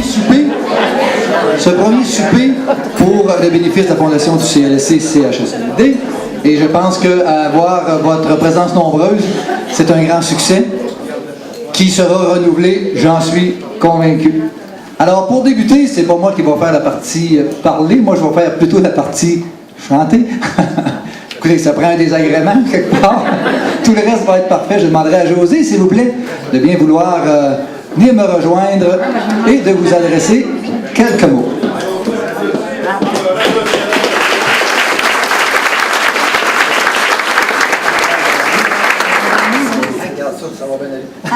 ce premier souper pour le bénéfice de la fondation du CLSC-CHSLD. Et je pense qu'avoir votre présence nombreuse, c'est un grand succès qui sera renouvelé, j'en suis convaincu. Alors, pour débuter, c'est pas moi qui va faire la partie parler, moi je vais faire plutôt la partie chanter. Écoutez, ça prend un désagrément quelque part. Tout le reste va être parfait. Je demanderai à José, s'il vous plaît, de bien vouloir venir me rejoindre et de vous adresser quelques mots.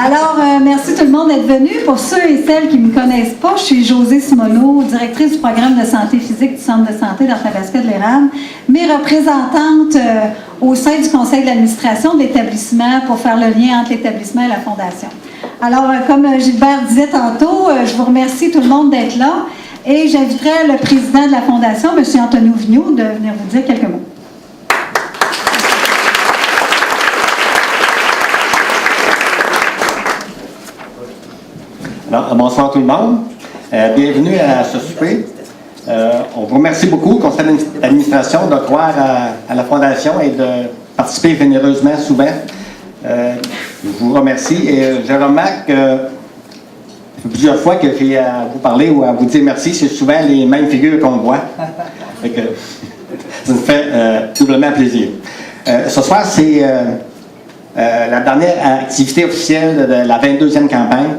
Alors, merci tout le monde d'être venu. Pour ceux et celles qui ne me connaissent pas, je suis Josée Simoneau, directrice du programme de santé physique du Centre de santé d'Arthabasca de l'Érable, mais représentante au sein du conseil d'administration de l'établissement pour faire le lien entre l'établissement et la fondation. Alors, comme Gilbert disait tantôt, je vous remercie tout le monde d'être là et j'inviterai le président de la fondation, M. Antonio Vigneault, de venir vous dire quelques mots. Alors, bonsoir tout le monde. Bienvenue à ce souper. On vous remercie beaucoup, le conseil d'administration, de croire à la Fondation et de participer généreusement souvent. Je vous remercie et je remarque plusieurs fois que j'ai à vous parler ou à vous dire merci, c'est souvent les mêmes figures qu'on voit. Ça nous fait doublement plaisir. Ce soir, c'est la dernière activité officielle de la 22e campagne.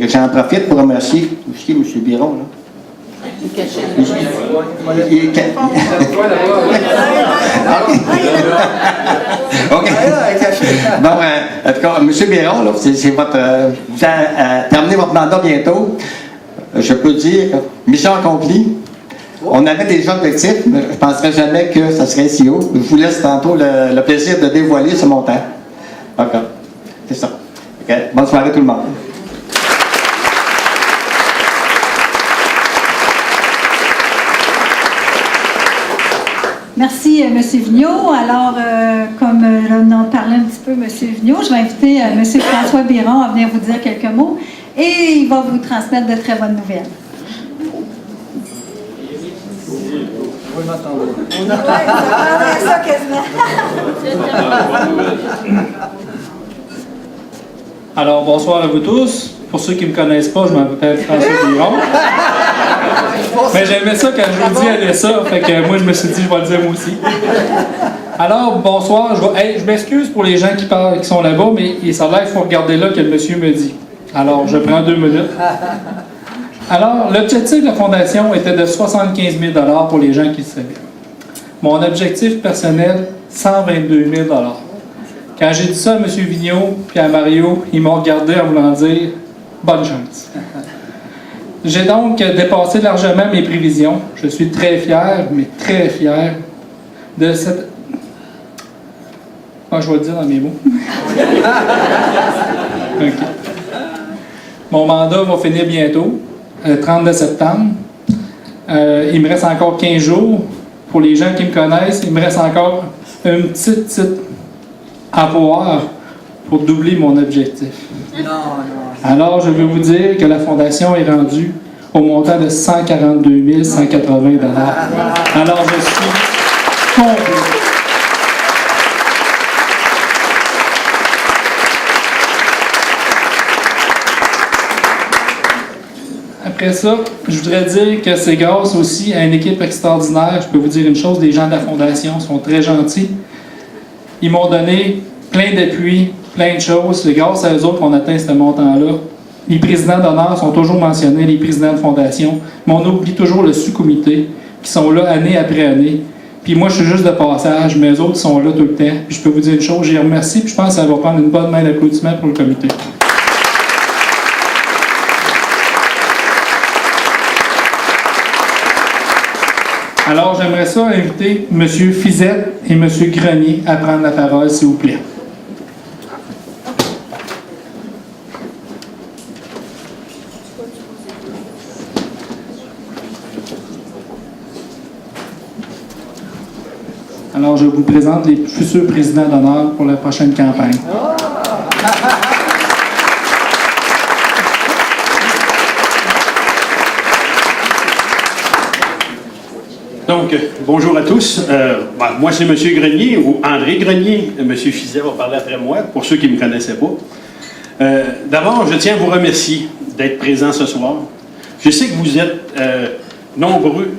J'en profite pour remercier aussi M. Biron. Là. Il est caché. OK. Bon, en tout cas, M. Biron, là, c'est votre. Vous terminez votre mandat bientôt. Je peux dire, mission accomplie. On avait des objectifs, mais je ne penserais jamais que ça serait si haut. Je vous laisse tantôt le plaisir de dévoiler ce montant. D'accord. C'est ça. Okay. Bonne soirée tout le monde. Merci, M. Vigneault. Alors, comme on en parlait un petit peu, M. Vigneault, je vais inviter M. François Biron à venir vous dire quelques mots et il va vous transmettre de très bonnes nouvelles. Vous m'entendez? Oui, ça quasiment. Alors, bonsoir à vous tous. Pour ceux qui ne me connaissent pas, je m'appelle François Biron. Mais j'aimais ça quand je vous dis aller ça, fait que moi je me suis dit je vais le dire moi aussi. Alors, bonsoir, je m'excuse pour les gens qui sont là-bas, mais ça a l'air, il faut regarder là que le monsieur me dit. Alors, je prends 2 minutes. Alors, l'objectif de la Fondation était de 75 000 $ pour les gens qui le savaient. Mon objectif personnel, 122 000 $. Quand j'ai dit ça à M. Vigneault et à Mario, ils m'ont regardé en voulant dire « bonne chance ». J'ai donc dépassé largement mes prévisions. Je suis très fier, mais très fier de cette... Ah, je vais le dire dans mes mots. Okay. Mon mandat va finir bientôt, le 30 septembre. Il me reste encore 15 jours. Pour les gens qui me connaissent, il me reste encore une petite avoir pour doubler mon objectif. Alors, je veux vous dire que la Fondation est rendue au montant de 142 180 $. Alors, je suis comblé. Après ça, je voudrais dire que c'est grâce aussi à une équipe extraordinaire. Je peux vous dire une chose, les gens de la Fondation sont très gentils. Ils m'ont donné plein d'appui, plein de choses. C'est grâce à eux autres qu'on atteint ce montant-là. Les présidents d'honneur sont toujours mentionnés, les présidents de fondation, mais on oublie toujours le sous-comité, qui sont là année après année. Puis moi, je suis juste de passage, mais eux autres sont là tout le temps. Puis je peux vous dire une chose, je les remercie, puis je pense que ça va prendre une bonne main d'applaudissement pour le comité. Alors, j'aimerais ça inviter M. Fizette et M. Grenier à prendre la parole, s'il vous plaît. Alors, je vous présente les futurs présidents d'honneur pour la prochaine campagne. Donc, bonjour à tous. Moi, c'est M. Grenier, ou André Grenier. M. Fizet va parler après moi, pour ceux qui ne me connaissaient pas. D'abord, je tiens à vous remercier d'être présents ce soir. Je sais que vous êtes nombreux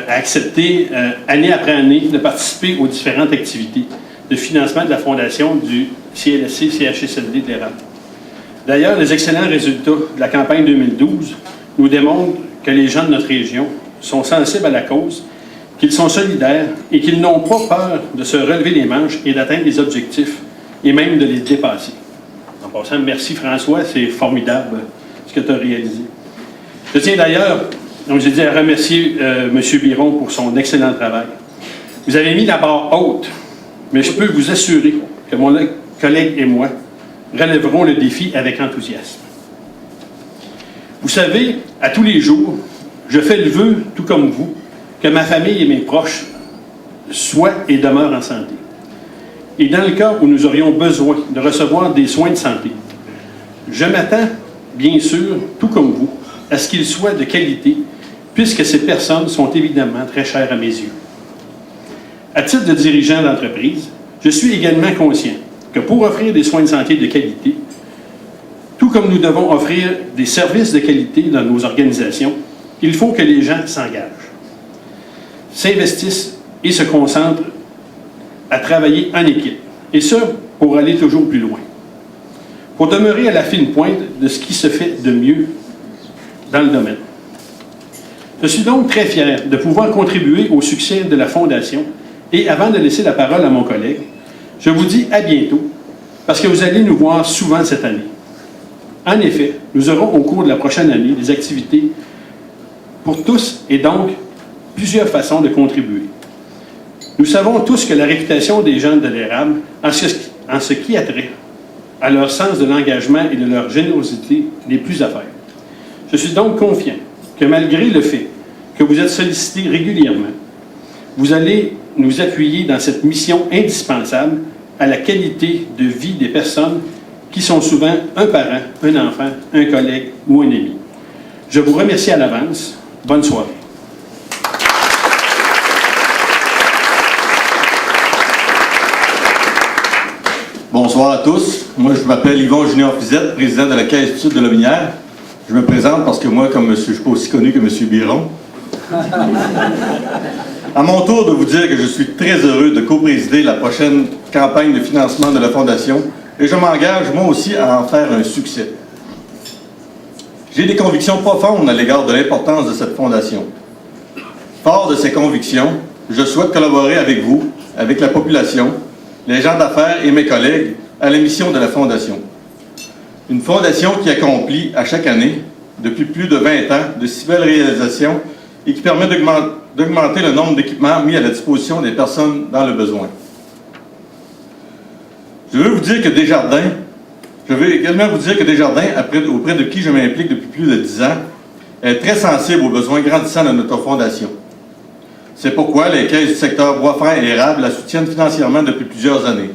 à accepter, année après année, de participer aux différentes activités de financement de la Fondation du CLSC-CHSLD de l'Érable. D'ailleurs, les excellents résultats de la campagne 2012 nous démontrent que les gens de notre région sont sensibles à la cause, qu'ils sont solidaires et qu'ils n'ont pas peur de se relever les manches et d'atteindre les objectifs et même de les dépasser. En passant, merci François, c'est formidable ce que tu as réalisé. Je tiens d'ailleurs, comme j'ai dit, à remercier M. Biron pour son excellent travail. Vous avez mis la barre haute, mais je peux vous assurer que mon collègue et moi relèverons le défi avec enthousiasme. Vous savez, à tous les jours, je fais le vœu, tout comme vous, que ma famille et mes proches soient et demeurent en santé. Et dans le cas où nous aurions besoin de recevoir des soins de santé, je m'attends, bien sûr, tout comme vous, à ce qu'ils soient de qualité, puisque ces personnes sont évidemment très chères à mes yeux. À titre de dirigeant d'entreprise, je suis également conscient que pour offrir des soins de santé de qualité, tout comme nous devons offrir des services de qualité dans nos organisations, il faut que les gens s'engagent, s'investissent et se concentrent à travailler en équipe, et ce, pour aller toujours plus loin, pour demeurer à la fine pointe de ce qui se fait de mieux dans le domaine. Je suis donc très fier de pouvoir contribuer au succès de la Fondation, et avant de laisser la parole à mon collègue, je vous dis à bientôt, parce que vous allez nous voir souvent cette année. En effet, nous aurons au cours de la prochaine année des activités pour tous et donc plusieurs façons de contribuer. Nous savons tous que la réputation des gens de l'Érable, en ce qui a trait à leur sens de l'engagement et de leur générosité, n'est plus à faire. Je suis donc confiant que malgré le fait que vous êtes sollicités régulièrement, vous allez nous appuyer dans cette mission indispensable à la qualité de vie des personnes qui sont souvent un parent, un enfant, un collègue ou un ami. Je vous remercie à l'avance. Bonne soirée. Bonsoir à tous. Moi, je m'appelle Yvon Junior Fizet, président de la Caisse du Sud de Lotbinière. Je me présente parce que moi, comme monsieur, je ne suis pas aussi connu que M. Biron. À mon tour de vous dire que je suis très heureux de co-présider la prochaine campagne de financement de la Fondation et je m'engage moi aussi à en faire un succès. J'ai des convictions profondes à l'égard de l'importance de cette Fondation. Fort de ces convictions, je souhaite collaborer avec vous, avec la population, les gens d'affaires et mes collègues à la mission de la Fondation. Une Fondation qui accomplit à chaque année, depuis plus de 20 ans, de si belles réalisations et qui permet d'augmenter le nombre d'équipements mis à la disposition des personnes dans le besoin. Je veux également vous dire que Desjardins, auprès de qui je m'implique depuis plus de 10 ans, est très sensible aux besoins grandissants de notre Fondation. C'est pourquoi les caisses du secteur bois-franc et érable la soutiennent financièrement depuis plusieurs années.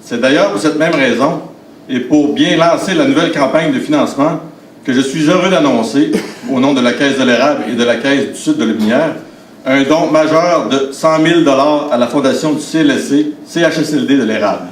C'est d'ailleurs pour cette même raison, et pour bien lancer la nouvelle campagne de financement, que je suis heureux d'annoncer, au nom de la Caisse de l'Érable et de la Caisse du Sud de Lotbinière, un don majeur de 100 000 $ à la Fondation du CLSC-CHSLD de l'Érable.